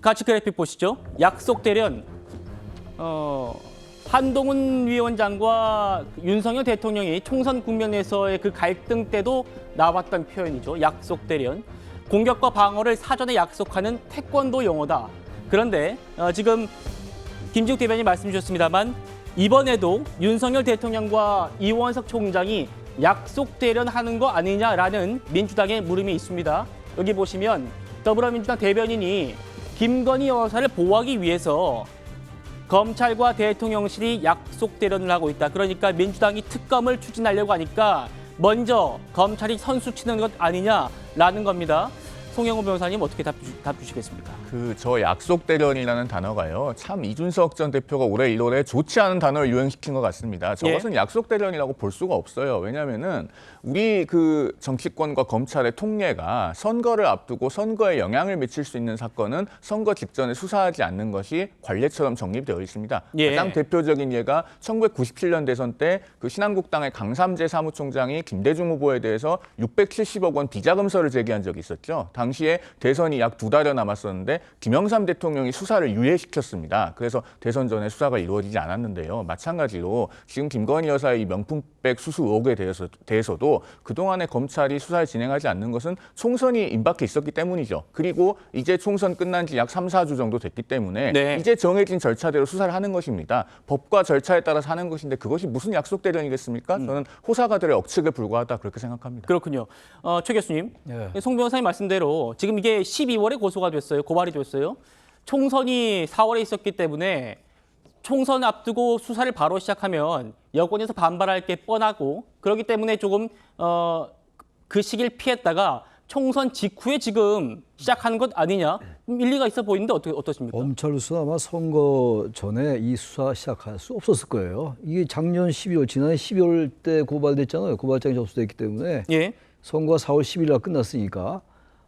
같이 그래픽 보시죠. 약속 대련 한동훈 위원장과 윤석열 대통령이 총선 국면에서의 그 갈등 때도 나왔던 표현이죠. 약속 대련. 공격과 방어를 사전에 약속하는 태권도 용어다. 그런데 지금 김지욱 대변인 말씀 주셨습니다만 이번에도 윤석열 대통령과 이원석 총장이 약속 대련하는 거 아니냐라는 민주당의 물음이 있습니다. 여기 보시면 더불어민주당 대변인이 김건희 여사를 보호하기 위해서 검찰과 대통령실이 약속 대련을 하고 있다. 그러니까 민주당이 특검을 추진하려고 하니까 먼저 검찰이 선수 치는 것 아니냐라는 겁니다. 송영호 변호사님 어떻게 답 주시겠습니까? 저 약속 대련이라는 단어가요. 참 이준석 전 대표가 올해 1월에 좋지 않은 단어를 유행시킨 것 같습니다. 저것은 약속 대련이라고 볼 수가 없어요. 왜냐하면은 우리 그 정치권과 검찰의 통례가 선거를 앞두고 선거에 영향을 미칠 수 있는 사건은 선거 직전에 수사하지 않는 것이 관례처럼 정립되어 있습니다. 가장 대표적인 예가 1997년 대선 때 그 신한국당의 강삼재 사무총장이 김대중 후보에 대해서 670억 원 비자금서를 제기한 적이 있었죠. 당시에 대선이 약 2달여 남았었는데 김영삼 대통령이 수사를 유예시켰습니다. 그래서 대선 전에 수사가 이루어지지 않았는데요. 마찬가지로 지금 김건희 여사의 이 명품백 수수 의혹에 대해서도 그동안에 검찰이 수사를 진행하지 않는 것은 총선이 임박해 있었기 때문이죠. 그리고 이제 총선 끝난 지 약 3, 4주 정도 됐기 때문에 이제 정해진 절차대로 수사를 하는 것입니다. 법과 절차에 따라서 하는 것인데 그것이 무슨 약속 대련이겠습니까? 저는 호사가들의 억측에 불과하다 그렇게 생각합니다. 그렇군요. 최 교수님, 송 변호사님 말씀대로 지금 이게 12월에 고소가 됐어요. 고발이 됐어요. 총선이 4월에 있었기 때문에 총선 앞두고 수사를 바로 시작하면 여권에서 반발할 게 뻔하고 그렇기 때문에 조금 그 시기를 피했다가 총선 직후에 지금 시작하는 것 아니냐? 일리가 있어 보이는데 어떠십니까? 검찰로서 아마 선거 전에 이 수사 시작할 수 없었을 거예요. 이게 작년 12월, 지난해 12월 때 고발됐잖아요. 고발장이 접수됐기 때문에 선거가 4월 10일 날 끝났으니까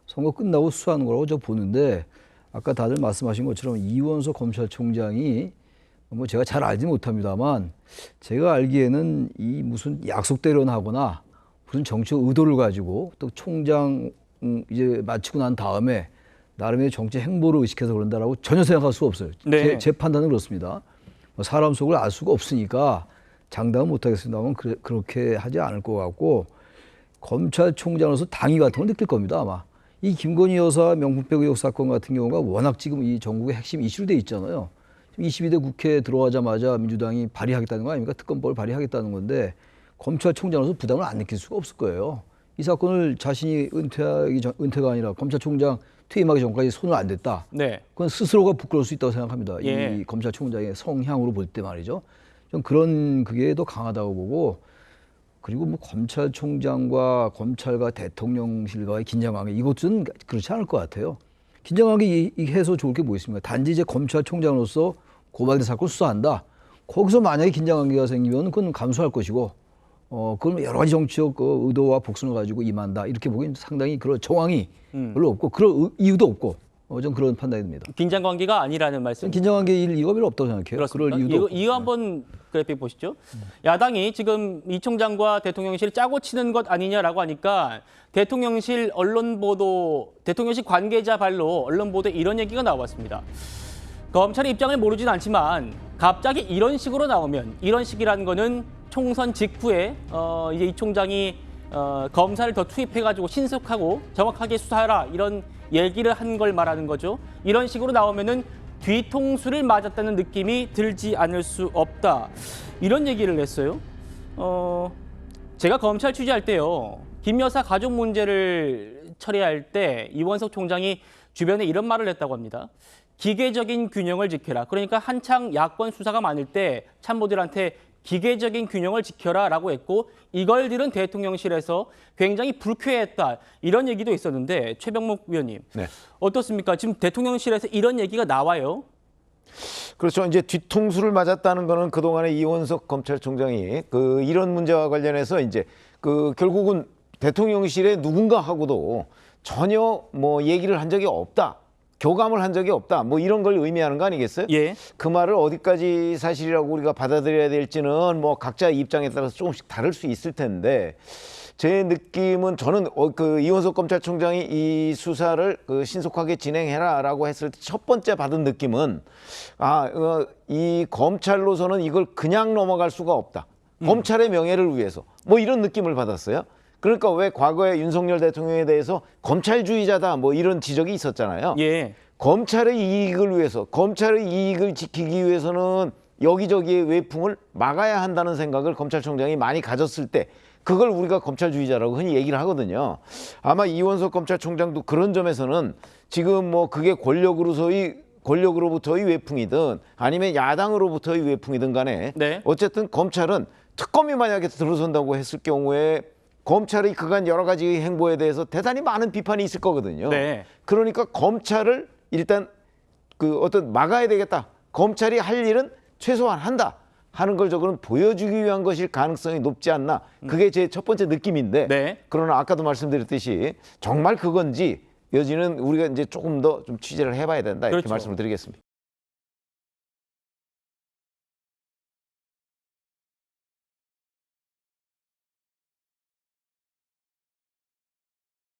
선거 끝나고 수사하는 거라고 저 보는데 아까 다들 말씀하신 것처럼 이원석 검찰총장이 뭐 제가 잘 알지 못합니다만 제가 알기에는 이 무슨 약속 대련하거나 무슨 정치 의도를 가지고 또 총장 이제 마치고 난 다음에 나름의 정치 행보를 의식해서 그런다라고 전혀 생각할 수 없어요. 제 판단은 그렇습니다. 사람 속을 알 수가 없으니까 장담은 못하겠습니다만 그렇게 하지 않을 것 같고 검찰총장으로서 당위 같은 걸 느낄 겁니다 아마. 이 김건희 여사 명품백 의혹 사건 같은 경우가 워낙 지금 이 전국의 핵심 이슈로 돼 있잖아요. 22대 국회에 들어가자마자 민주당이 발의하겠다는 거 아닙니까? 특검법을 발의하겠다는 건데 검찰총장으로서 부담을 안 느낄 수가 없을 거예요. 이 사건을 자신이 은퇴가 아니라 검찰총장 퇴임하기 전까지 손을 안 댔다. 그건 스스로가 부끄러울 수 있다고 생각합니다. 이 검찰총장의 성향으로 볼 때 말이죠. 좀 그런 그게 더 강하다고 보고 그리고 뭐 검찰총장과 검찰과 대통령실과의 긴장관계 이것은 그렇지 않을 것 같아요. 긴장관계 해서 좋을 게 뭐 있습니까? 단지 이제 검찰총장으로서 고발된 사건을 수사한다. 거기서 만약에 긴장관계가 생기면 그건 감수할 것이고 그건 여러 가지 정치적 의도와 복선을 가지고 임한다. 이렇게 보기엔 상당히 그런 정황이 별로 없고 그런 이유도 없고 좀 그런 판단이 듭니다. 긴장관계가 아니라는 말씀? 긴장관계일 이유가 별로 없다고 생각해요. 그렇습니까? 그럴 이유도 없고. 이거 한번 그래픽 보시죠. 야당이 지금 이 총장과 대통령실 짜고 치는 것 아니냐라고 하니까 대통령실 언론 보도, 대통령실 관계자 발로 언론 보도에 이런 얘기가 나왔습니다. 검찰의 입장을 모르진 않지만 갑자기 이런 식으로 나오면 이런 식이라는 거는 총선 직후에 이제 이 총장이 검사를 더 투입해가지고 신속하고 정확하게 수사하라 이런 얘기를 한 걸 말하는 거죠. 이런 식으로 나오면은 뒤통수를 맞았다는 느낌이 들지 않을 수 없다. 이런 얘기를 했어요. 제가 검찰 취재할 때요. 김 여사 가족 문제를 처리할 때 이원석 총장이 주변에 이런 말을 했다고 합니다. 기계적인 균형을 지켜라. 그러니까 한창 야권 수사가 많을 때 참모들한테 기계적인 균형을 지켜라라고 했고 이걸 들은 대통령실에서 굉장히 불쾌했다. 이런 얘기도 있었는데 최병목 위원님 어떻습니까? 지금 대통령실에서 이런 얘기가 나와요. 그렇죠. 이제 뒤통수를 맞았다는 거는 그동안에 이원석 검찰총장이 이런 문제와 관련해서 이제 결국은 대통령실의 누군가하고도 전혀 뭐 얘기를 한 적이 없다. 교감을 한 적이 없다. 뭐 이런 걸 의미하는 거 아니겠어요? 그 말을 어디까지 사실이라고 우리가 받아들여야 될지는 뭐 각자 입장에 따라서 조금씩 다를 수 있을 텐데 제 느낌은 저는 그 이원석 검찰총장이 이 수사를 그 신속하게 진행해라라고 했을 때 첫 번째 받은 느낌은 이 검찰로서는 이걸 그냥 넘어갈 수가 없다. 검찰의 명예를 위해서 뭐 이런 느낌을 받았어요. 그러니까 왜 과거에 윤석열 대통령에 대해서 검찰주의자다 뭐 이런 지적이 있었잖아요. 예. 검찰의 이익을 위해서, 검찰의 이익을 지키기 위해서는 여기저기의 외풍을 막아야 한다는 생각을 검찰총장이 많이 가졌을 때 그걸 우리가 검찰주의자라고 흔히 얘기를 하거든요. 아마 이원석 검찰총장도 그런 점에서는 지금 뭐 그게 권력으로부터의 외풍이든 아니면 야당으로부터의 외풍이든 간에 네. 어쨌든 검찰은 특검이 만약에 들어선다고 했을 경우에 검찰의 그간 여러 가지 행보에 대해서 대단히 많은 비판이 있을 거거든요. 네. 그러니까 검찰을 일단 그 어떤 막아야 되겠다. 검찰이 할 일은 최소한 한다 하는 걸 저거는 보여주기 위한 것일 가능성이 높지 않나. 그게 제 첫 번째 느낌인데. 네. 그러나 아까도 말씀드렸듯이 정말 그건지 여지는 우리가 이제 조금 더 좀 취재를 해봐야 된다 이렇게 그렇죠. 말씀을 드리겠습니다.